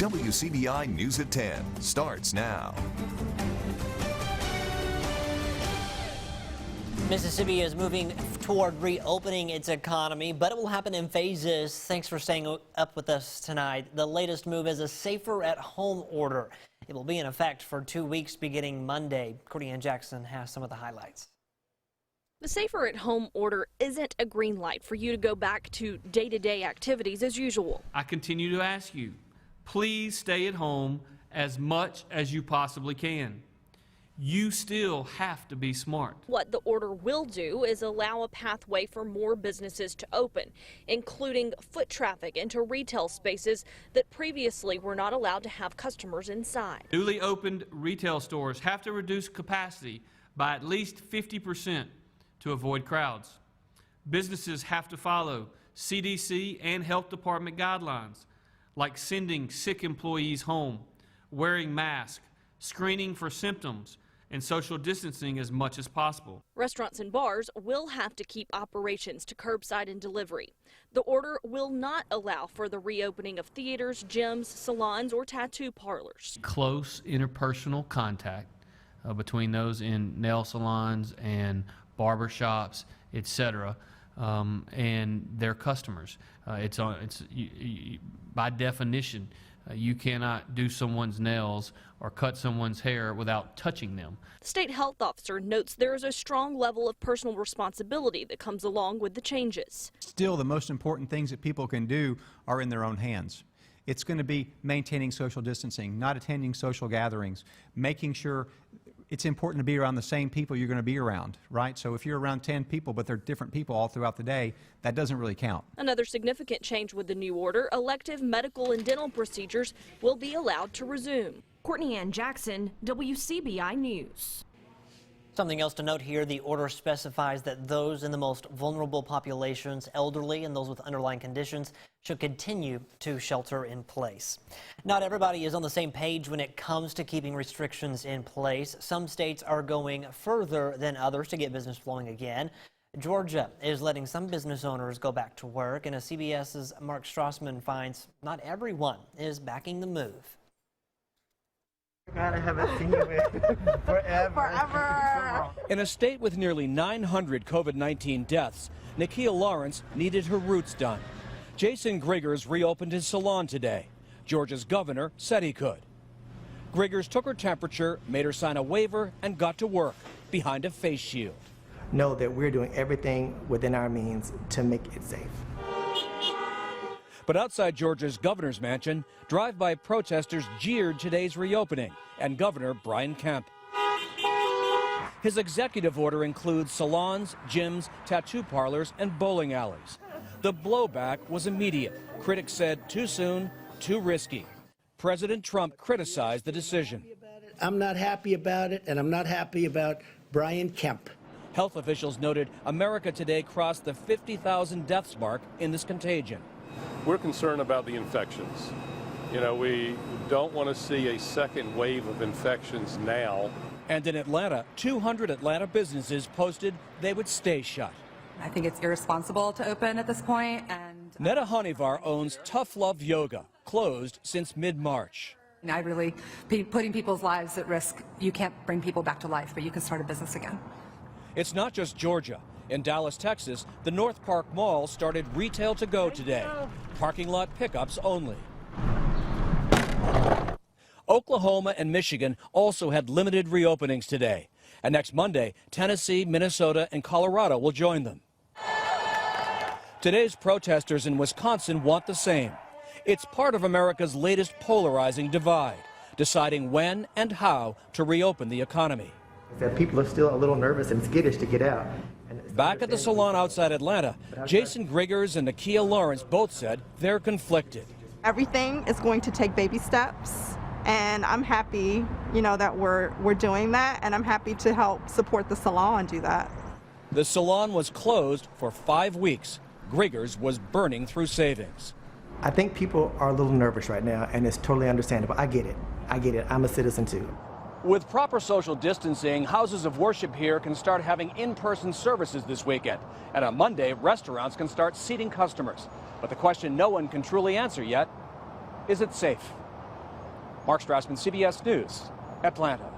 WCBI News at 10 starts now. Mississippi is moving toward reopening its economy, but it will happen in phases. Thanks for staying up with us tonight. The latest move is a safer at home order. It will be in effect for 2 weeks beginning Monday. Courtney Ann Jackson has some of the highlights. The safer at home order isn't a green light for you to go back to day-to-day activities as usual. I continue to ask you, please stay at home as much as you possibly can. You still have to be smart. What the order will do is allow a pathway for more businesses to open, including foot traffic into retail spaces that previously were not allowed to have customers inside. Newly opened retail stores have to reduce capacity by at least 50% to avoid crowds. Businesses have to follow CDC and health department guidelines, like sending sick employees home, wearing masks, screening for symptoms, and social distancing as much as possible. Restaurants and bars will have to keep operations to curbside and delivery. The order will not allow for the reopening of theaters, gyms, salons, or tattoo parlors. Close interpersonal contact between those in nail salons and barbershops, etc., and their customers. By definition, you cannot do someone's nails or cut someone's hair without touching them. The state health officer notes there is a strong level of personal responsibility that comes along with the changes. Still, the most important things that people can do are in their own hands. It's going to be maintaining social distancing, not attending social gatherings, making sure it's important to be around the same people you're going to be around, right? So if you're around 10 people, but they're different people all throughout the day, that doesn't really count. Another significant change with the new order, elective medical and dental procedures will be allowed to resume. Courtney Ann Jackson, WCBI News. Something else to note here, the order specifies that those in the most vulnerable populations, elderly and those with underlying conditions, should continue to shelter in place. Not everybody is on the same page when it comes to keeping restrictions in place. Some states are going further than others to get business flowing again. Georgia is letting some business owners go back to work, and as CBS's Mark Strassman finds, not everyone is backing the move. God, I haven't seen you forever. In a state with nearly 900 COVID-19 deaths, Nakia Lawrence needed her roots done. Jason Griggers reopened his salon today. Georgia's governor said he could. Griggers took her temperature, made her sign a waiver, and got to work behind a face shield. Know that we're doing everything within our means to make it safe. But outside Georgia's governor's mansion, drive-by protesters jeered today's reopening and Governor Brian Kemp. His executive order includes salons, gyms, tattoo parlors, and bowling alleys. The blowback was immediate. Critics said too soon, too risky. President Trump criticized the decision. I'm not happy about it, and I'm not happy about Brian Kemp. Health officials noted America today crossed the 50,000 deaths mark in this contagion. We're concerned about the infections. You know, we don't want to see a second wave of infections now. And in Atlanta, 200 Atlanta businesses posted they would stay shut. I think it's irresponsible to open at this point. And Netta Honivar owns Tough Love Yoga, closed since mid-March. I really, putting people's lives at risk. You can't bring people back to life, but you can start a business again. It's not just Georgia. In Dallas, Texas, the North Park Mall started retail to go today. Parking lot pickups only. Oklahoma and Michigan also had limited reopenings today. And next Monday, Tennessee, Minnesota, and Colorado will join them. Today's protesters in Wisconsin want the same. It's part of America's latest polarizing divide, deciding when and how to reopen the economy. That people are still a little nervous and skittish to get out. Back at the salon outside Atlanta, Jason Griggers and Nakia Lawrence both said they're conflicted. Everything is going to take baby steps, and I'm happy, that we're doing that, and I'm happy to help support the salon do that. The salon was closed for 5 weeks. Griggers was burning through savings. I think people are a little nervous right now, and it's totally understandable. I get it. I'm a citizen too. With proper social distancing, houses of worship here can start having in-person services this weekend. And on Monday, restaurants can start seating customers. But the question no one can truly answer yet, is it safe? Mark Strassman, CBS News, Atlanta.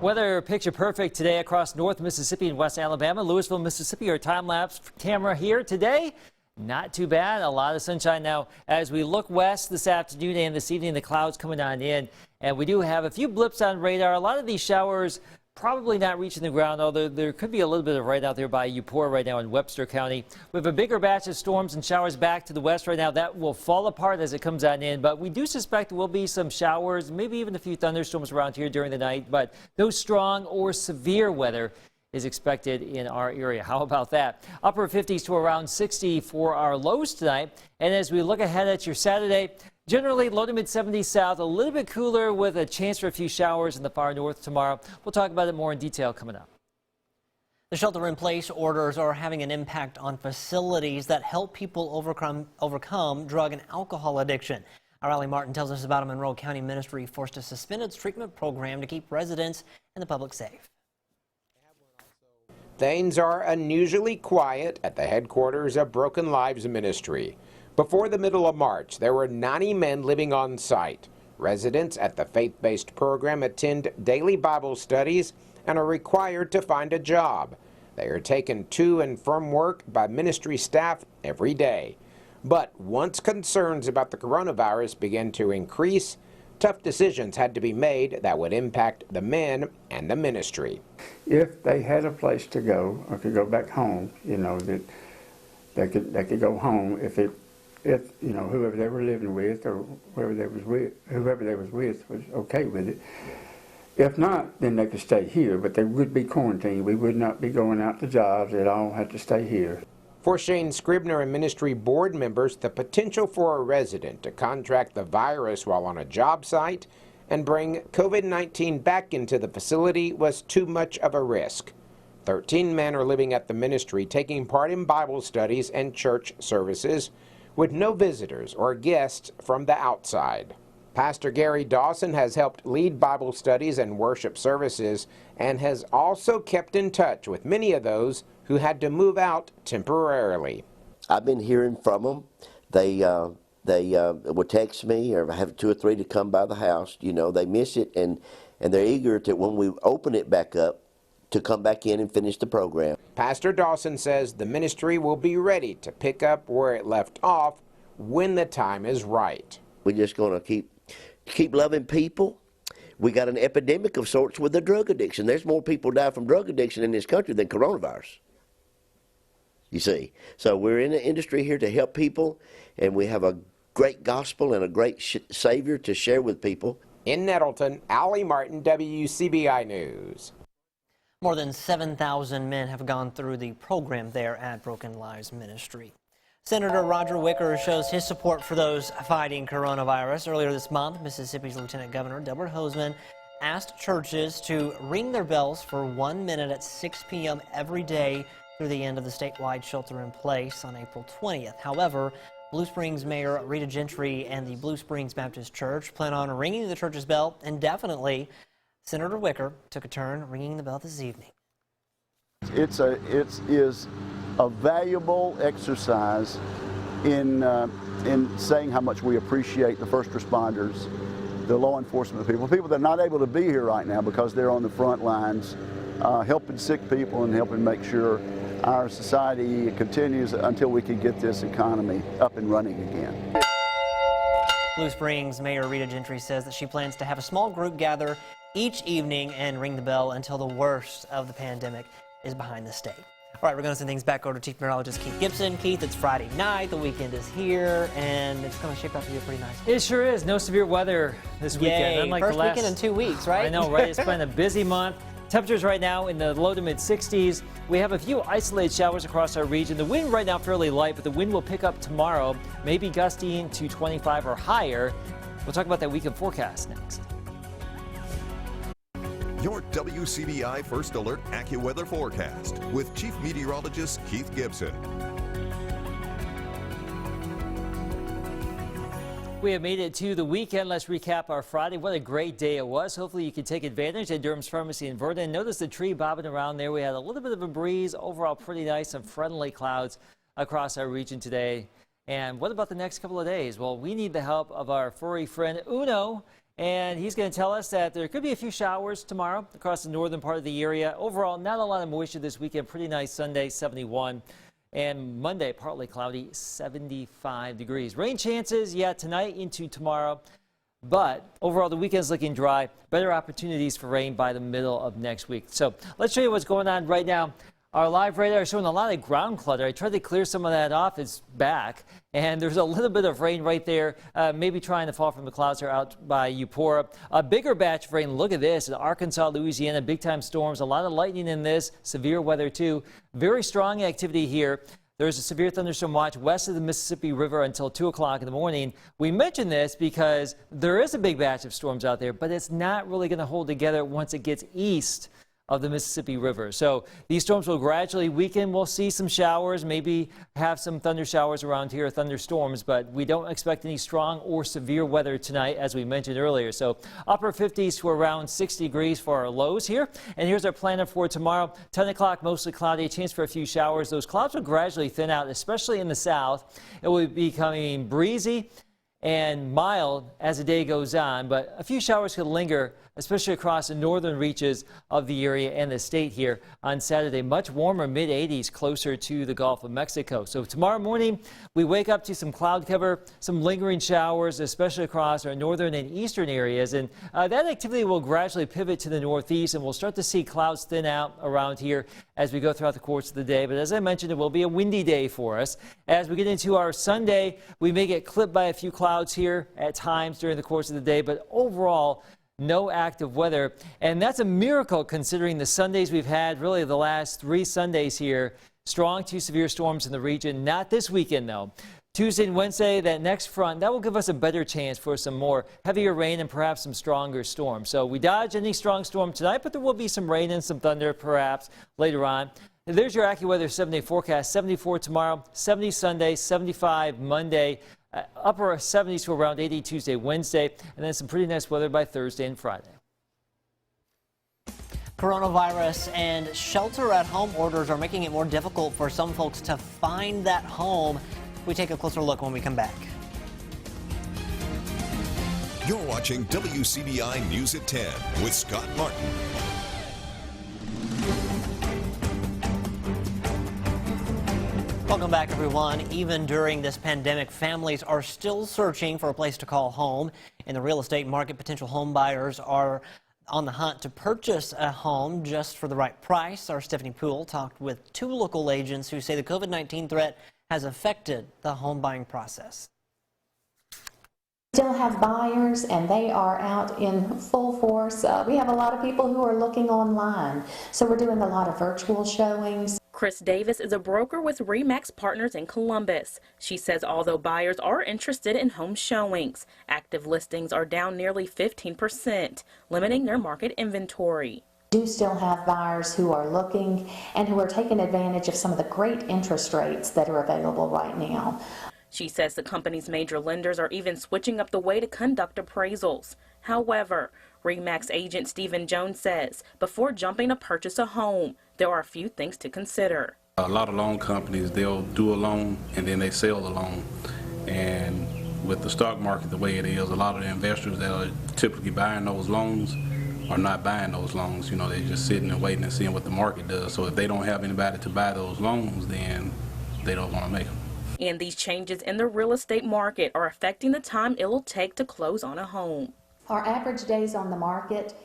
Weather picture perfect today across North Mississippi and West Alabama. Louisville, Mississippi, our time-lapse camera here today. Not too bad. A lot of sunshine now. As we look west this afternoon and this evening, the clouds coming on in. And we do have a few blips on radar. A lot of these showers probably not reaching the ground, although there could be a little bit of rain out there by Eupora right now in Webster County. We have a bigger batch of storms and showers back to the west right now. That will fall apart as it comes on in, but we do suspect there will be some showers, maybe even a few thunderstorms around here during the night, but no strong or severe weather is expected in our area. How about that? Upper 50s to around 60 for our lows tonight. And as we look ahead at your Saturday, generally low to mid 70s south, a little bit cooler with a chance for a few showers in the far north tomorrow. We'll talk about it more in detail coming up. The shelter-in-place orders are having an impact on facilities that help people overcome drug and alcohol addiction. Our Allie Martin tells us about a Monroe County ministry forced to suspend its treatment program to keep residents and the public safe. Things are unusually quiet at the headquarters of Broken Lives Ministry. Before the middle of March, there were 90 men living on site. Residents at the faith-based program attend daily Bible studies and are required to find a job. They are taken to and from work by ministry staff every day. But once concerns about the coronavirus began to increase, tough decisions had to be made that would impact the men and the ministry. If they had a place to go or could go back home, you know, that they could go home if you know, whoever they were living with or whoever they was with was okay with it. If not, then they could stay here, but they would be quarantined. We would not be going out to jobs. They'd all have to stay here. For Shane Scribner and ministry board members, the potential for a resident to contract the virus while on a job site and bring COVID-19 back into the facility was too much of a risk. 13 men are living at the ministry, taking part in Bible studies and church services, with no visitors or guests from the outside. Pastor Gary Dawson has helped lead Bible studies and worship services and has also kept in touch with many of those who had to move out temporarily. I've been hearing from them. They would text me, or I have 2 or 3 to come by the house. You know, they miss it, and they're eager to, when we open it back up, to come back in and finish the program. Pastor Dawson says the ministry will be ready to pick up where it left off when the time is right. We're just going to keep loving people. We got an epidemic of sorts with the drug addiction. There's more people die from drug addiction in this country than coronavirus. You see, so we're in the industry here to help people, and we have a great gospel and a great Savior to share with people. In Nettleton, Allie Martin, WCBI News. More than 7,000 men have gone through the program there at Broken Lives Ministry. Senator Roger Wicker shows his support for those fighting coronavirus. Earlier this month, Mississippi's Lieutenant Governor Delbert Hosemann asked churches to ring their bells for 1 minute at 6 p.m. every day through the end of the statewide shelter-in-place on April 20th. However, Blue Springs Mayor Rita Gentry and the Blue Springs Baptist Church plan on ringing the church's bell indefinitely. Senator Wicker took a turn ringing the bell this evening. It is a valuable exercise in saying how much we appreciate the first responders, the law enforcement people that are not able to be here right now because they're on the front lines, helping sick people and helping make sure our society continues until we can get this economy up and running again. Blue Springs Mayor Rita Gentry says that she plans to have a small group gather each evening and ring the bell until the worst of the pandemic is behind the state. All right, we're going to send things back over to Chief Meteorologist Keith Gibson. Keith, it's Friday night, the weekend is here, and it's going to shape up to be a pretty nice week. It sure is. No severe weather this weekend. Unlike first weekend in 2 weeks, right? I know, right? It's been a busy month. Temperatures right now in the low to mid 60s. We have a few isolated showers across our region. The wind right now fairly light, but the wind will pick up tomorrow, maybe gusting to 25 or higher. We'll talk about that weekend forecast next. Your WCBI First Alert AccuWeather forecast with Chief Meteorologist Keith Gibson. We have made it to the weekend. Let's recap our Friday. What a great day it was. Hopefully you can take advantage at Durham's Pharmacy in Vernon. Notice the tree bobbing around there. We had a little bit of a breeze. Overall pretty nice and friendly clouds across our region today. And what about the next couple of days? Well, we need the help of our furry friend Uno, and he's going to tell us that there could be a few showers tomorrow across the northern part of the area. Overall, not a lot of moisture this weekend. Pretty nice Sunday, 71. And Monday, partly cloudy, 75 degrees. Rain chances, yeah, tonight into tomorrow. But overall, the weekend's looking dry. Better opportunities for rain by the middle of next week. So let's show you what's going on right now. Our live radar is showing a lot of ground clutter. I tried to clear some of that off. It's back. And there's a little bit of rain right there, maybe trying to fall from the clouds here out by Eupora. A bigger batch of rain. Look at this. In Arkansas, Louisiana, big-time storms. A lot of lightning in this. Severe weather, too. Very strong activity here. There's a severe thunderstorm watch west of the Mississippi River until 2 o'clock in the morning. We mention this because there is a big batch of storms out there, but it's not really going to hold together once it gets east of the Mississippi River. So these storms will gradually weaken. We'll see some showers, maybe have some thunder showers around here, thunderstorms, but we don't expect any strong or severe weather tonight, as we mentioned earlier. So upper 50s to around 60 degrees for our lows here. And here's our planner for tomorrow. 10 o'clock, mostly cloudy, a chance for a few showers. Those clouds will gradually thin out, especially in the south. It will be becoming breezy and mild as the day goes on, but a few showers could linger, especially across the northern reaches of the area and the state here on Saturday. Much warmer, mid-80s, closer to the Gulf of Mexico. So tomorrow morning, we wake up to some cloud cover, some lingering showers, especially across our northern and eastern areas. And that activity will gradually pivot to the northeast, and we'll start to see clouds thin out around here as we go throughout the course of the day. But as I mentioned, it will be a windy day for us. As we get into our Sunday, we may get clipped by a few clouds here at times during the course of the day, but overall, no active weather. And that's a miracle considering the Sundays we've had, really the last 3 Sundays here. Strong to severe storms in the region. Not this weekend, though. Tuesday and Wednesday, that next front, that will give us a better chance for some more heavier rain and perhaps some stronger storms. So we dodge any strong storm tonight, but there will be some rain and some thunder perhaps later on. And there's your AccuWeather 7-day forecast. 74 tomorrow, 70 Sunday, 75 Monday. Upper 70s to around 80 Tuesday, Wednesday, and then some pretty nice weather by Thursday and Friday. Coronavirus and shelter-at-home orders are making it more difficult for some folks to find that home. We take a closer look when we come back. You're watching WCBI News at 10 with Scott Martin. Welcome back, everyone. Even during this pandemic, families are still searching for a place to call home. In the real estate market, potential home buyers are on the hunt to purchase a home just for the right price. Our Stephanie Poole talked with 2 local agents who say the COVID-19 threat has affected the home buying process. Still have buyers, and they are out in full force. We have a lot of people who are looking online, so we're doing a lot of virtual showings. Chris Davis is a broker with RE/MAX Partners in Columbus. She says although buyers are interested in home showings, active listings are down nearly 15%, limiting their market inventory. We do still have buyers who are looking and who are taking advantage of some of the great interest rates that are available right now. She says the company's major lenders are even switching up the way to conduct appraisals. However, RE/MAX agent Stephen Jones says before jumping to purchase a home, there are a few things to consider. A lot of loan companies, they'll do a loan and then they sell the loan. And with the stock market the way it is, a lot of the investors that are typically buying those loans are not buying those loans. You know, they're just sitting and waiting and seeing what the market does. So if they don't have anybody to buy those loans, then they don't want to make them. And these changes in the real estate market are affecting the time it will take to close on a home. Our average days on the market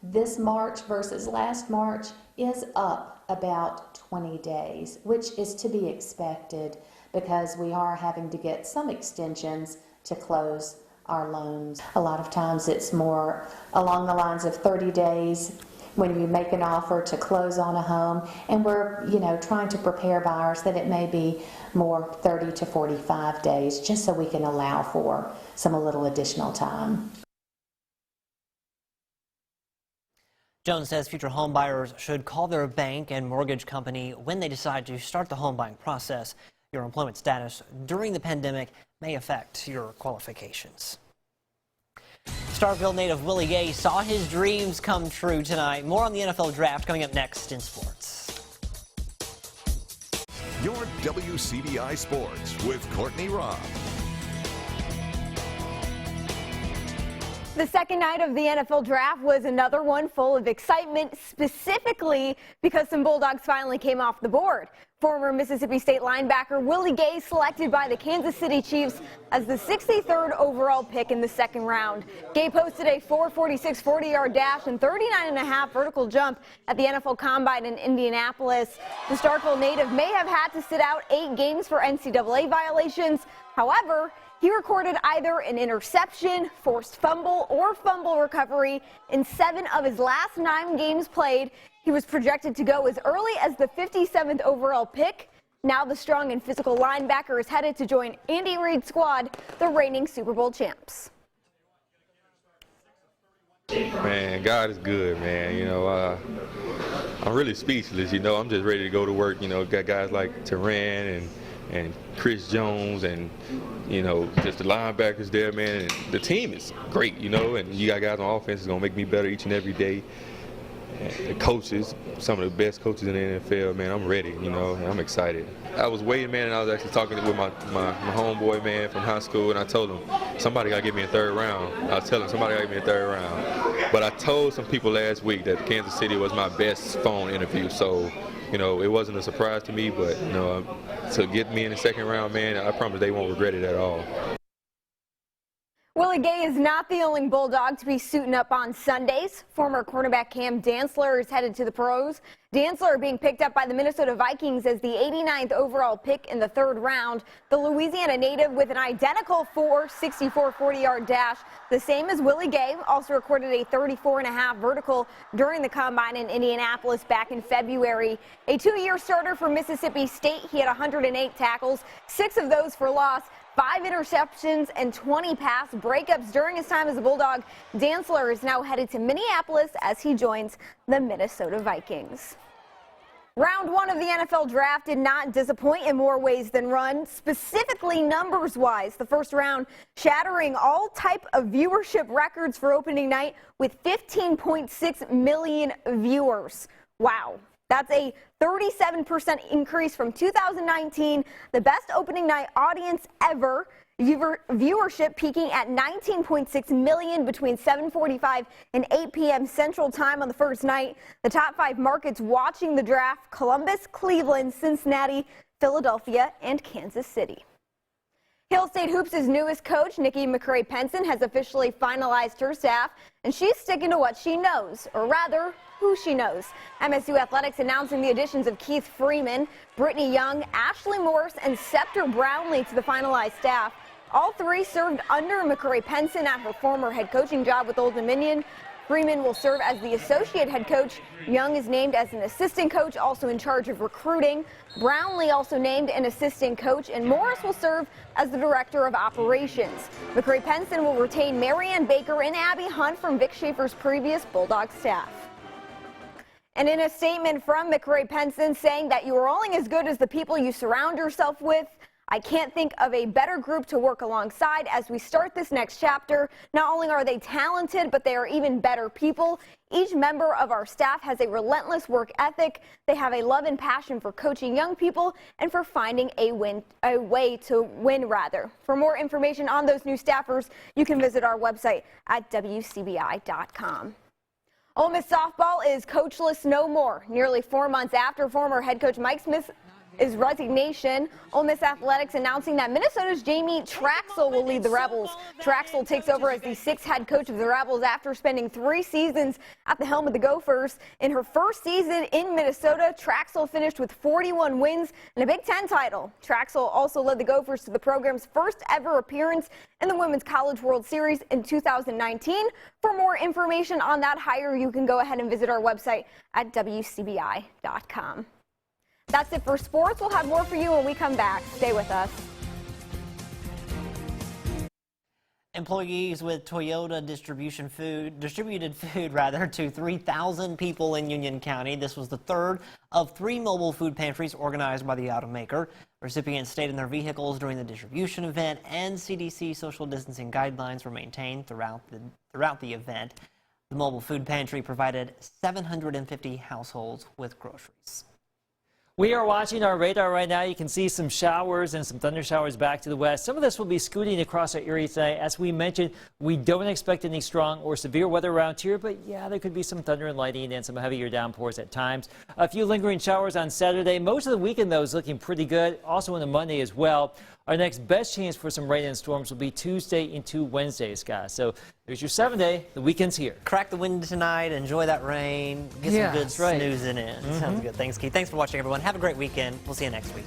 this March versus last March is up about 20 days, which is to be expected because we are having to get some extensions to close our loans. A lot of times it's more along the lines of 30 days when you make an offer to close on a home, and we're, trying to prepare buyers that it may be more 30 to 45 days, just so we can allow for a little additional time. Jones says future home buyers should call their bank and mortgage company when they decide to start the home buying process. Your employment status during the pandemic may affect your qualifications. Starkville native Willie Gay saw his dreams come true tonight. More on the NFL draft coming up next in sports. your WCBI Sports with Courtney Robb. The second night of the NFL Draft was another one full of excitement, specifically because some Bulldogs finally came off the board. Former Mississippi State linebacker Willie Gay selected by the Kansas City Chiefs as the 63rd overall pick in the second round. Gay posted a 4.46 40-yard dash and 39.5 vertical jump at the NFL Combine in Indianapolis. The Starkville native may have had to sit out 8 games for NCAA violations. However, he recorded either an interception, forced fumble, or fumble recovery in 7 of his last 9 games played. He was projected to go as early as the 57th overall pick. Now the strong and physical linebacker is headed to join Andy Reid's squad, the reigning Super Bowl champs. Man, God is good, man. You know, I'm really speechless. You know, I'm just ready to go to work. You know, got guys like Teran and Chris Jones and, you know, just the linebackers there, man. And the team is great, you know, and you got guys on offense that's going to make me better each and every day. And the coaches, some of the best coaches in the NFL, man, I'm ready, you know, I'm excited. I was waiting, man, and I was actually talking with my homeboy, man, from high school, and I told him, somebody got to give me a 3rd round. I was telling him, somebody got to give me a 3rd round. But I told some people last week that Kansas City was my best phone interview, so, you know, it wasn't a surprise to me, but, you know, to get me in the 2nd round, man, I promise they won't regret it at all. Willie Gay is not the only Bulldog to be suiting up on Sundays. Former cornerback Cam Dantzler is headed to the pros. Dantzler being picked up by the Minnesota Vikings as the 89th overall pick in the 3rd round. The Louisiana native with an identical 4.64 40-yard dash, the same as Willie Gay, also recorded a 34.5 vertical during the Combine in Indianapolis back in February. A 2-year starter for Mississippi State, he had 108 tackles, 6 of those for loss, 5 interceptions and 20 pass breakups during his time as a Bulldog. Dantzler is now headed to Minneapolis as he joins the Minnesota Vikings. Round 1 of the NFL Draft did not disappoint in more ways than one, specifically numbers-wise. The first round shattering all type of viewership records for opening night with 15.6 million viewers. Wow. That's a 37% increase from 2019, the best opening night audience ever. Viewership peaking at 19.6 million between 7:45 and 8 p.m. Central Time on the first night. The top 5 markets watching the draft: Columbus, Cleveland, Cincinnati, Philadelphia, and Kansas City. Hill State Hoops' newest coach, Nikki McCray-Penson, has officially finalized her staff, and she's sticking to what she knows, or rather, who she knows. MSU Athletics announcing the additions of Keith Freeman, Brittany Young, Ashley Morris, and Scepter Brownlee to the finalized staff. All 3 served under McCray-Penson at her former head coaching job with Old Dominion. Freeman will serve as the associate head coach. Young is named as an assistant coach, also in charge of recruiting. Brownlee also named an assistant coach, and Morris will serve as the director of operations. McCray-Penson will retain Marianne Baker and Abby Hunt from Vic Schaefer's previous Bulldog staff. And in a statement from McCray-Penson saying that you are only as good as the people you surround yourself with, I can't think of a better group to work alongside as we start this next chapter. Not only are they talented, but they are even better people. Each member of our staff has a relentless work ethic. They have a love and passion for coaching young people and for finding a way to win. For more information on those new staffers, you can visit our website at WCBI.com. Ole Miss softball is coachless no more. Nearly 4 months after former head coach Mike Smith's resignation, Ole Miss Athletics announcing that Minnesota's Jamie Traxel will lead the Rebels. Traxel takes over as the 6th head coach of the Rebels after spending 3 seasons at the helm of the Gophers. In her first season in Minnesota, Traxel finished with 41 wins and a Big Ten title. Traxel also led the Gophers to the program's first ever appearance in the Women's College World Series in 2019. For more information on that hire, you can go ahead and visit our website at WCBI.com. That's it for sports. We'll have more for you when we come back. Stay with us. Employees with Toyota distributed food to 3,000 people in Union County. This was the 3rd of 3 mobile food pantries organized by the automaker. Recipients stayed in their vehicles during the distribution event, and CDC social distancing guidelines were maintained throughout the event. The mobile food pantry provided 750 households with groceries. We are watching our radar right now. You can see some showers and some thunder showers back to the west. Some of this will be scooting across our area tonight. As we mentioned, we don't expect any strong or severe weather around here, but yeah, there could be some thunder and lightning and some heavier downpours at times. A few lingering showers on Saturday. Most of the weekend, though, is looking pretty good. Also into Monday as well. Our next best chance for some rain and storms will be Tuesday into Wednesday, Scott. So there's your 7-day. The weekend's here. Crack the window tonight. Enjoy that rain. Get some good snoozing in. Sounds good. Thanks, Keith. Thanks for watching, everyone. Have a great weekend. We'll see you next week.